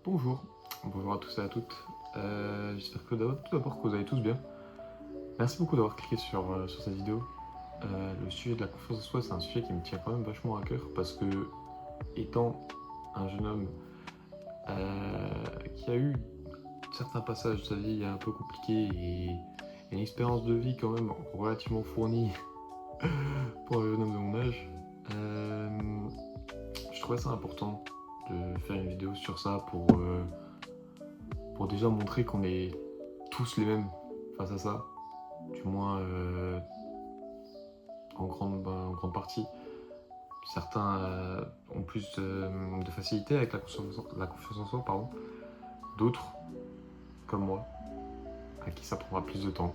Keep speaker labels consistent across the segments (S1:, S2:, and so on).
S1: Bonjour, bonjour à tous et à toutes. J'espère que tout d'abord que vous allez tous bien. Merci beaucoup d'avoir cliqué sur cette vidéo. Le sujet de la confiance en soi, c'est un sujet qui me tient quand même vachement à cœur parce que, étant un jeune homme qui a eu certains passages de sa vie un peu compliqués et une expérience de vie quand même relativement fournie pour un jeune homme de mon âge, je trouvais ça important de faire une vidéo sur ça pour déjà montrer qu'on est tous les mêmes face à ça, du moins en grande partie. Certains ont plus de facilité avec la confiance en soi, pardon. D'autres, comme moi, à qui ça prendra plus de temps,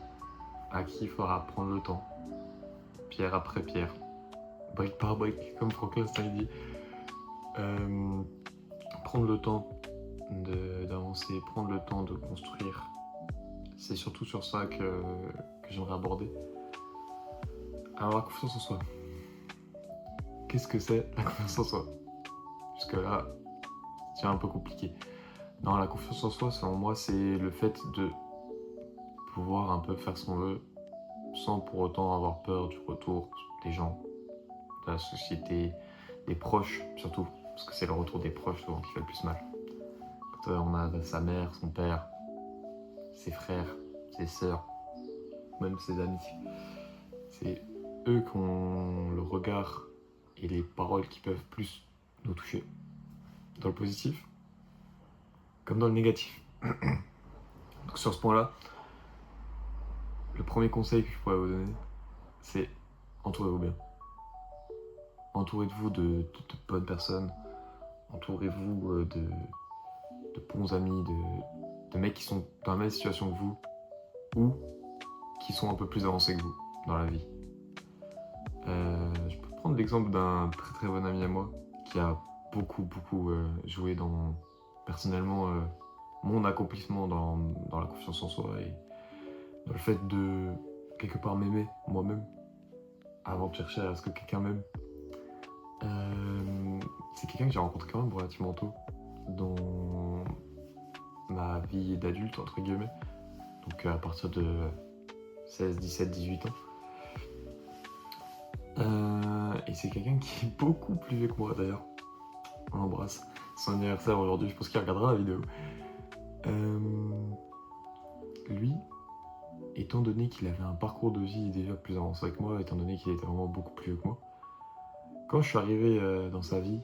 S1: à qui il faudra prendre le temps, pierre après pierre, brique par brique, comme Franklin Stein dit. Prendre le temps d'avancer, prendre le temps de construire. C'est surtout sur ça que j'aimerais aborder. Alors, la confiance en soi. Qu'est-ce que c'est la confiance en soi? Jusque là, c'est un peu compliqué. Non, la confiance en soi, selon moi, c'est le fait de pouvoir un peu faire ce qu'on veut sans pour autant avoir peur du retour des gens, de la société, des proches surtout, parce que c'est le retour des proches souvent qui fait le plus mal. Quand on a sa mère, son père, ses frères, ses sœurs, même ses amis, c'est eux qui ont le regard et les paroles qui peuvent plus nous toucher, dans le positif comme dans le négatif. Donc sur ce point-là, le premier conseil que je pourrais vous donner, c'est entourez-vous bien. Entourez-vous de bonnes personnes, entourez-vous de bons amis, de mecs qui sont dans la même situation que vous ou qui sont un peu plus avancés que vous dans la vie. Je peux prendre l'exemple d'un très très bon ami à moi qui a beaucoup joué dans, personnellement, mon accomplissement dans la confiance en soi et dans le fait de quelque part m'aimer moi-même avant de chercher à ce que quelqu'un m'aime. C'est quelqu'un que j'ai rencontré quand même relativement tôt dans ma vie d'adulte, entre guillemets, donc à partir de 16, 17, 18 ans. Et c'est quelqu'un qui est beaucoup plus vieux que moi d'ailleurs. On l'embrasse. Son anniversaire aujourd'hui, je pense qu'il regardera la vidéo. Lui, étant donné qu'il avait un parcours de vie déjà plus avancé que moi, étant donné qu'il était vraiment beaucoup plus vieux que moi, quand je suis arrivé dans sa vie,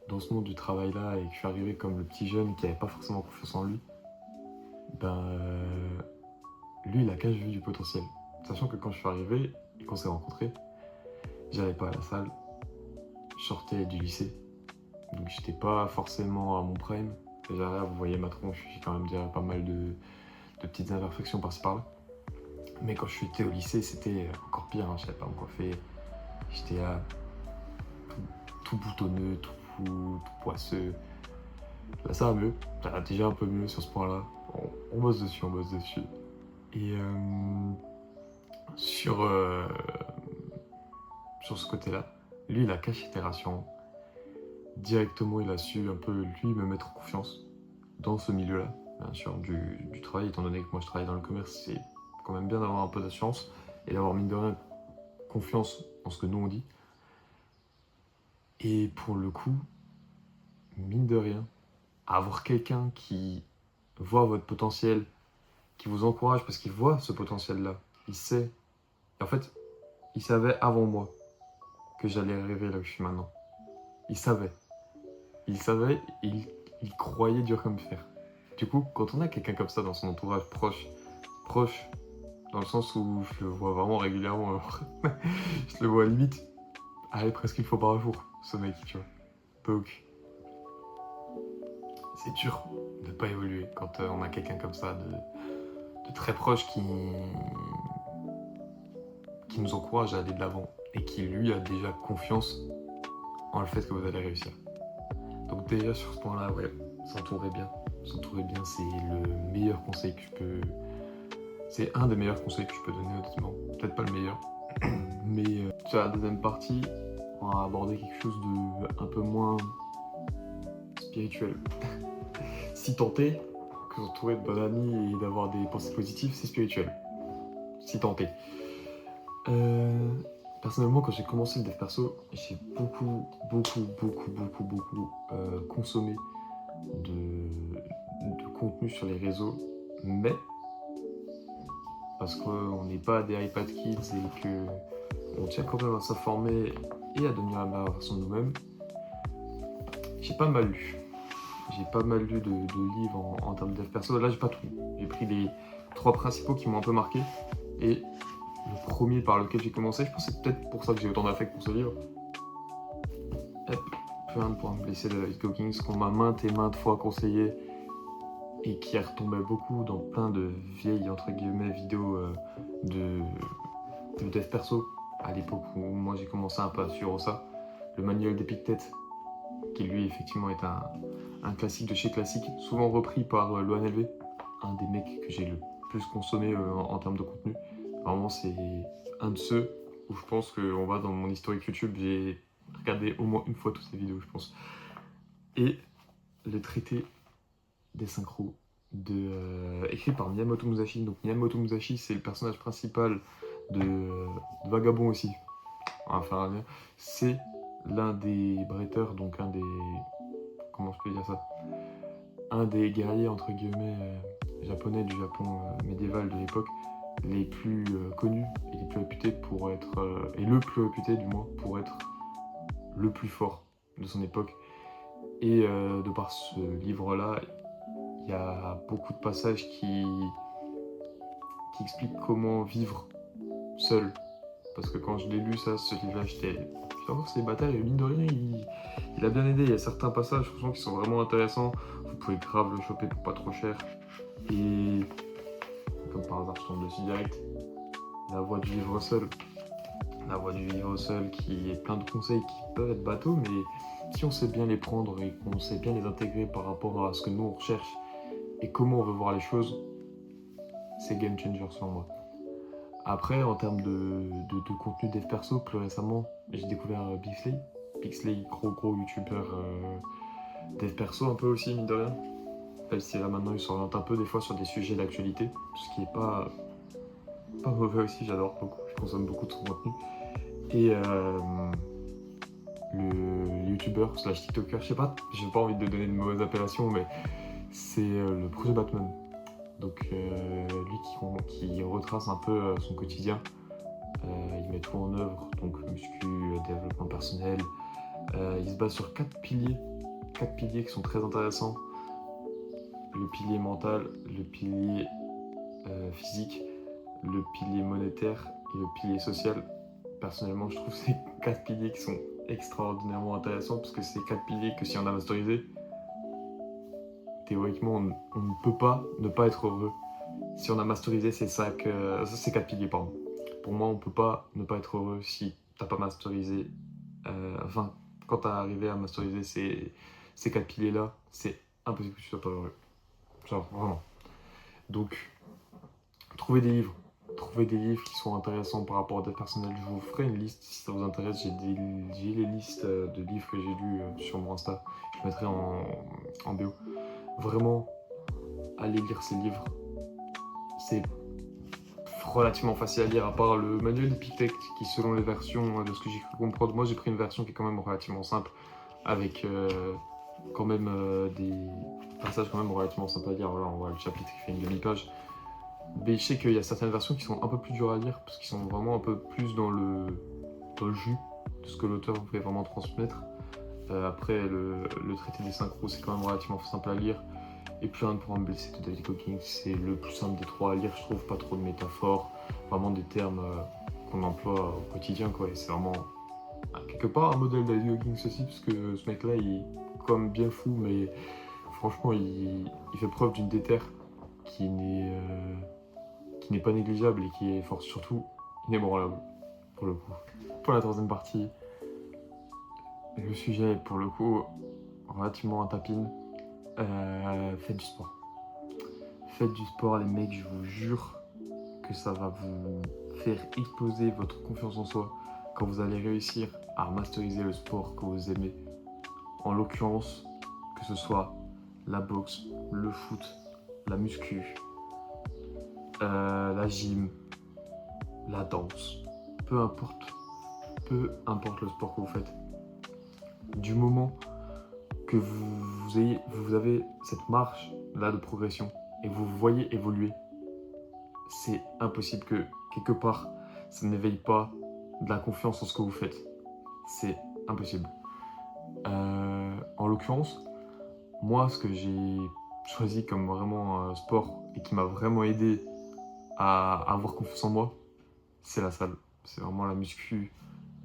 S1: dans ce monde du travail là, et que je suis arrivé comme le petit jeune qui n'avait pas forcément confiance en lui, lui il a qu'à vu du potentiel. Sachant que quand je suis arrivé et qu'on s'est rencontrés, j'allais pas à la salle, je sortais du lycée, donc j'étais pas forcément à mon prime. Déjà là, vous voyez ma tronche, j'ai quand même déjà pas mal de petites imperfections par-ci par-là. Mais quand je suis été au lycée, c'était encore pire, hein, je savais pas me coiffer. J'étais là, tout boutonneux, tout poisseux. Là, ça va mieux, ça va déjà un peu mieux sur ce point-là. On bosse dessus, Et sur ce côté-là, lui, il a caché tes rations. Directement, il a su un peu, lui, me mettre en confiance dans ce milieu-là, bien sûr, du travail, étant donné que moi, je travaille dans le commerce, c'est quand même bien d'avoir un peu d'assurance et d'avoir, mine de rien, confiance en ce que nous, on dit. Et pour le coup, mine de rien, avoir quelqu'un qui voit votre potentiel, qui vous encourage parce qu'il voit ce potentiel-là, il sait. Et en fait, il savait avant moi que j'allais arriver là où je suis maintenant. Il savait. Il savait, il croyait dur comme fer. Du coup, quand on a quelqu'un comme ça dans son entourage proche, dans le sens où je le vois vraiment régulièrement, je le vois limite, allez, presque une fois par jour, ce mec, tu vois. Donc, c'est dur de ne pas évoluer quand on a quelqu'un comme ça, de très proche qui nous encourage à aller de l'avant et qui, lui, a déjà confiance en le fait que vous allez réussir. Donc déjà, sur ce point-là, ouais, s'entourer bien. S'entourer bien, c'est le meilleur conseil que je peux... C'est un des meilleurs conseils que je peux donner, honnêtement. Peut-être pas le meilleur. Mais sur la deuxième partie, on va aborder quelque chose de un peu moins spirituel. Si tenté, que s'entourer de bonnes amies et d'avoir des pensées positives, c'est spirituel. Si tenté. Personnellement, quand j'ai commencé le dev perso, j'ai beaucoup consommé de contenu sur les réseaux, mais parce qu'on n'est pas des iPad Kids et qu'on tient quand même à s'informer et à devenir la meilleure version de nous-mêmes, j'ai pas mal lu. J'ai pas mal lu de livres en termes de dev perso. Là, j'ai pas tout. J'ai pris les 3 principaux qui m'ont un peu marqué. Et le premier par lequel j'ai commencé, je pense que c'est peut-être pour ça que j'ai autant d'affect pour ce livre. Hop, Plan pour me blesser de David Goggins, qu'on m'a maintes et maintes fois conseillé et qui retombait beaucoup dans plein de vieilles entre guillemets vidéos de dev perso à l'époque où moi j'ai commencé un peu à suivre ça. Le manuel d'Epictet, qui lui effectivement est un classique de chez classique, souvent repris par Loan LV, un des mecs que j'ai le plus consommé en termes de contenu. Vraiment, c'est un de ceux où je pense qu'on va dans mon historique YouTube, j'ai regardé au moins une fois toutes ces vidéos, je pense. Et le traité des synchros écrit par Miyamoto Musashi. Donc Miyamoto Musashi, c'est le personnage principal de Vagabond aussi. Enfin, c'est l'un des bretteurs, donc un des... Comment je peux dire ça? Un des guerriers, entre guillemets, japonais du Japon médiéval de l'époque, les plus connus et les plus réputés pour être... et le plus réputé, du moins, pour être le plus fort de son époque. Et de par ce livre-là, il y a beaucoup de passages qui expliquent comment vivre seul. Parce que quand je l'ai lu, ça, ce livre-là, j'étais encore célibataire et mine de rien, il a bien aidé. Il y a certains passages, franchement, qui sont vraiment intéressants. Vous pouvez grave le choper pour pas trop cher. Et comme par hasard, je tombe dessus direct. La voie du vivre seul. La voie du vivre seul qui est plein de conseils qui peuvent être bateaux, mais si on sait bien les prendre et qu'on sait bien les intégrer par rapport à ce que nous on recherche et comment on veut voir les choses, c'est game changer selon moi. Après, en termes de contenu dev perso, plus récemment, j'ai découvert Bixley. Bixley, gros youtubeur dev perso un peu aussi, mine de rien. Même si là maintenant il s'oriente un peu des fois sur des sujets d'actualité, ce qui est pas mauvais aussi, j'adore beaucoup, je consomme beaucoup de son contenu. Et le youtubeur slash tiktoker, je sais pas, j'ai pas envie de donner de mauvaises appellations, mais c'est le projet Batman. Donc lui qui retrace un peu son quotidien. Il met tout en œuvre, donc muscu, développement personnel. Il se base sur 4 piliers qui sont très intéressants. Le pilier mental, le pilier physique, le pilier monétaire et le pilier social. Personnellement, je trouve ces 4 piliers qui sont extraordinairement intéressants parce que c'est 4 piliers que si on a masterisé, théoriquement, on ne peut pas ne pas être heureux. Si on a masterisé ces 4 piliers, pardon. Pour moi, on peut pas ne pas être heureux si t'as pas masterisé. Enfin, quand t'as arrivé à masteriser ces 4 piliers-là, c'est impossible que tu sois pas heureux. Genre, vraiment. Donc, trouvez des livres. Trouvez des livres qui sont intéressants par rapport à des personnels. Je vous ferai une liste si ça vous intéresse. J'ai les listes de livres que j'ai lus sur mon Insta. Je mettrai en bio. Vraiment, allez lire ces livres. C'est relativement facile à lire, à part le manuel d'Epictet qui, selon les versions de ce que j'ai cru comprendre, moi j'ai pris une version qui est quand même relativement simple, avec quand même des passages quand même relativement simples à lire. Voilà, on voit le chapitre qui fait une demi-page. Mais je sais qu'il y a certaines versions qui sont un peu plus dures à lire, parce qu'ils sont vraiment un peu plus dans le jus de ce que l'auteur voulait vraiment transmettre. Après, le traité des synchros, c'est quand même relativement simple à lire. Et Plan pour me blesser de David Goggins, c'est le plus simple des 3 à lire, je trouve, pas trop de métaphores, vraiment des termes qu'on emploie au quotidien, quoi. Et c'est vraiment, quelque part, un modèle de David Goggins aussi, parce que ce mec-là, il est quand même bien fou, mais franchement, il fait preuve d'une déterre qui n'est pas négligeable et qui est surtout inébranlable, pour le coup. Pour la 3e partie, le sujet est pour le coup relativement un tapine. Faites du sport. Faites du sport, les mecs, je vous jure que ça va vous faire exploser votre confiance en soi quand vous allez réussir à masteriser le sport que vous aimez. En l'occurrence, que ce soit la boxe, le foot, la muscu, la gym, la danse, peu importe le sport que vous faites, du moment que vous avez cette marche là de progression et vous voyez évoluer, c'est impossible que quelque part ça n'éveille pas de la confiance en ce que vous faites. C'est impossible. En l'occurrence, moi, ce que j'ai choisi comme vraiment sport et qui m'a vraiment aidé à avoir confiance en moi, c'est la salle. C'est vraiment la muscu.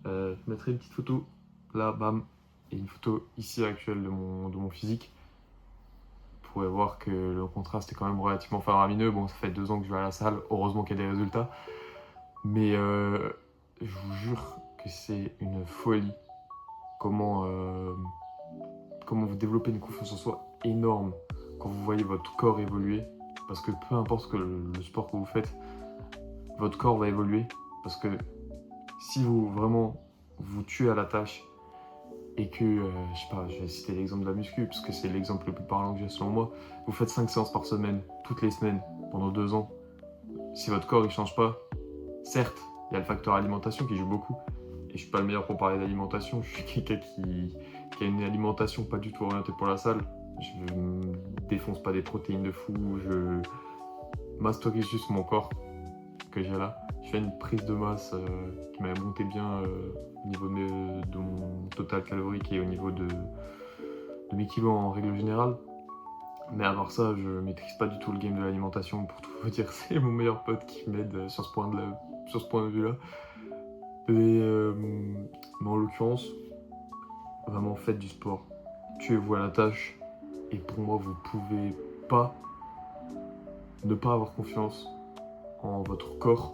S1: Je mettrai une petite photo là, bam, et une photo ici actuelle de mon physique. Vous pourrez voir que le contraste est quand même relativement faramineux. Bon, ça fait 2 ans que je vais à la salle, heureusement qu'il y a des résultats. Mais je vous jure que c'est une folie comment vous développez une confiance en soi énorme quand vous voyez votre corps évoluer. Parce que peu importe le sport que vous faites, votre corps va évoluer. Parce que si vous vraiment vous tuez à la tâche et que, je sais pas, je vais citer l'exemple de la muscu parce que c'est l'exemple le plus parlant que j'ai selon moi, vous faites 5 séances par semaine, toutes les semaines, pendant 2 ans. Si votre corps ne change pas, certes, il y a le facteur alimentation qui joue beaucoup. Et je suis pas le meilleur pour parler d'alimentation, je suis quelqu'un qui a une alimentation pas du tout orientée pour la salle. Je ne défonce pas des protéines de fou, je masterise juste mon corps que j'ai là. Je fais une prise de masse qui m'a monté bien au niveau de mon total calorique et au niveau de mes kilos en règle générale. Mais à part ça, je maîtrise pas du tout le game de l'alimentation, pour tout vous dire. C'est mon meilleur pote qui m'aide sur ce point de vue-là. Mais en l'occurrence, vraiment faites du sport. Tuez-vous à la tâche. Et pour moi, vous pouvez pas ne pas avoir confiance en votre corps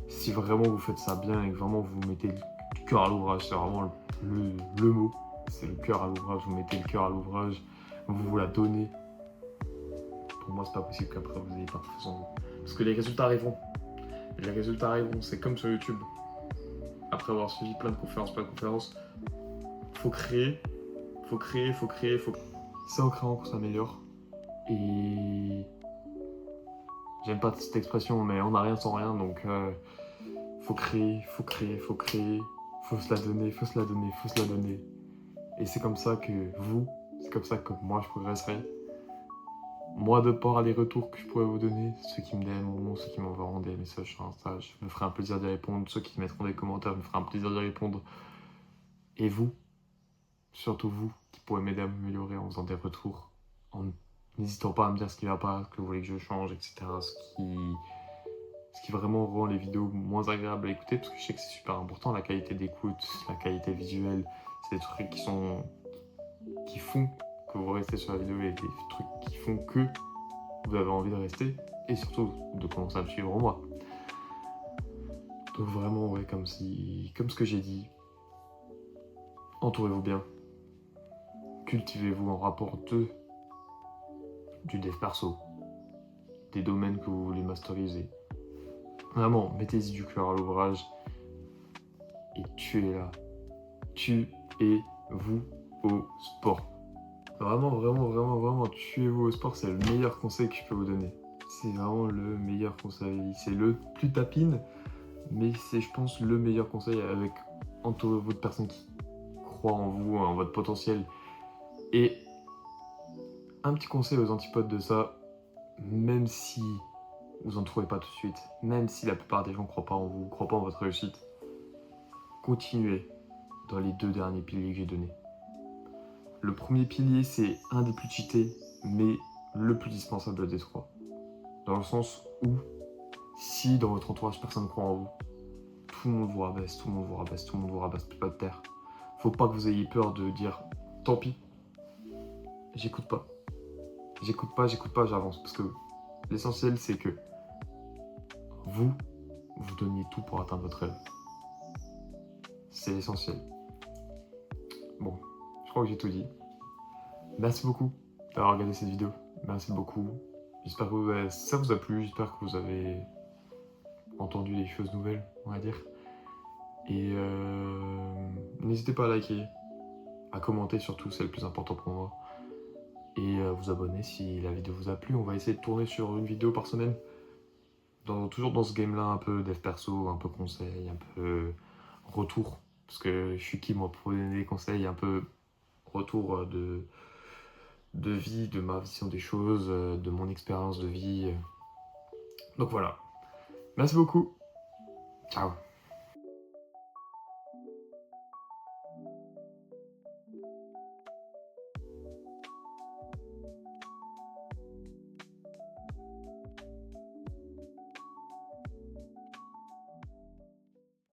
S1: si vraiment vous faites ça bien et que vraiment vous mettez le cœur à l'ouvrage. C'est vraiment le mot. C'est le cœur à l'ouvrage. Vous mettez le cœur à l'ouvrage. Vous la donnez. Pour moi, c'est pas possible qu'après vous ayez pas confiance en vous. Parce que les résultats arriveront. Les résultats arriveront. C'est comme sur YouTube. Après avoir suivi plein de conférences, faut créer. C'est en créant qu'on s'améliore. Et j'aime pas cette expression, mais on n'a rien sans rien, donc faut créer. Faut se la donner. Et c'est comme ça que moi je progresserai. Moi, de par les retours que je pourrais vous donner, ceux qui me DMeront, ceux qui m'enverront des messages sur Insta, je me ferai un plaisir d'y répondre. Ceux qui mettront des commentaires, je me ferai un plaisir d'y répondre. Et vous, surtout vous, qui pourrez m'aider à m'améliorer en faisant des retours, en n'hésitant pas à me dire ce qui va pas, ce que vous voulez que je change, etc. Ce qui vraiment rend les vidéos moins agréables à écouter, parce que je sais que c'est super important, la qualité d'écoute, la qualité visuelle, c'est des trucs qui font que vous restez sur la vidéo et des trucs qui font que vous avez envie de rester et surtout de commencer à me suivre moi. Donc vraiment, ouais, comme ce que j'ai dit, entourez-vous bien, cultivez-vous en rapport du dev perso, des domaines que vous voulez masteriser. Vraiment, mettez-y du cœur à l'ouvrage et tuez-la. Tuez-vous au sport. Vraiment, tuez-vous au sport, c'est le meilleur conseil que je peux vous donner. C'est vraiment le meilleur conseil. C'est le plus tapine, mais c'est, je pense, le meilleur conseil. Entourez-vous de personnes qui croient en vous, en votre potentiel. Et un petit conseil aux antipodes de ça, même si vous en trouvez pas tout de suite, même si la plupart des gens croient pas en vous, croient pas en votre réussite, continuez dans les 2 derniers piliers que j'ai donnés. Le premier pilier, c'est un des plus cheatés, mais le plus dispensable des 3. Dans le sens où, si dans votre entourage, personne ne croit en vous, tout le monde vous rabaisse, plus pas de terre. Faut pas que vous ayez peur de dire, tant pis, j'écoute pas, j'avance. Parce que l'essentiel, c'est que vous donniez tout pour atteindre votre rêve. C'est l'essentiel. Bon, je crois que j'ai tout dit. Merci beaucoup d'avoir regardé cette vidéo. Merci beaucoup. J'espère que ça vous a plu. J'espère que vous avez entendu des choses nouvelles, on va dire. Et n'hésitez pas à liker, à commenter surtout, c'est le plus important pour moi. et vous abonner si la vidéo vous a plu. On va essayer de tourner sur une vidéo par semaine. Toujours dans ce game-là, un peu dev perso, un peu conseil, un peu retour. Parce que je suis qui moi pour donner des conseils, un peu retour de vie, de ma vision des choses, de mon expérience de vie. Donc voilà. Merci beaucoup. Ciao.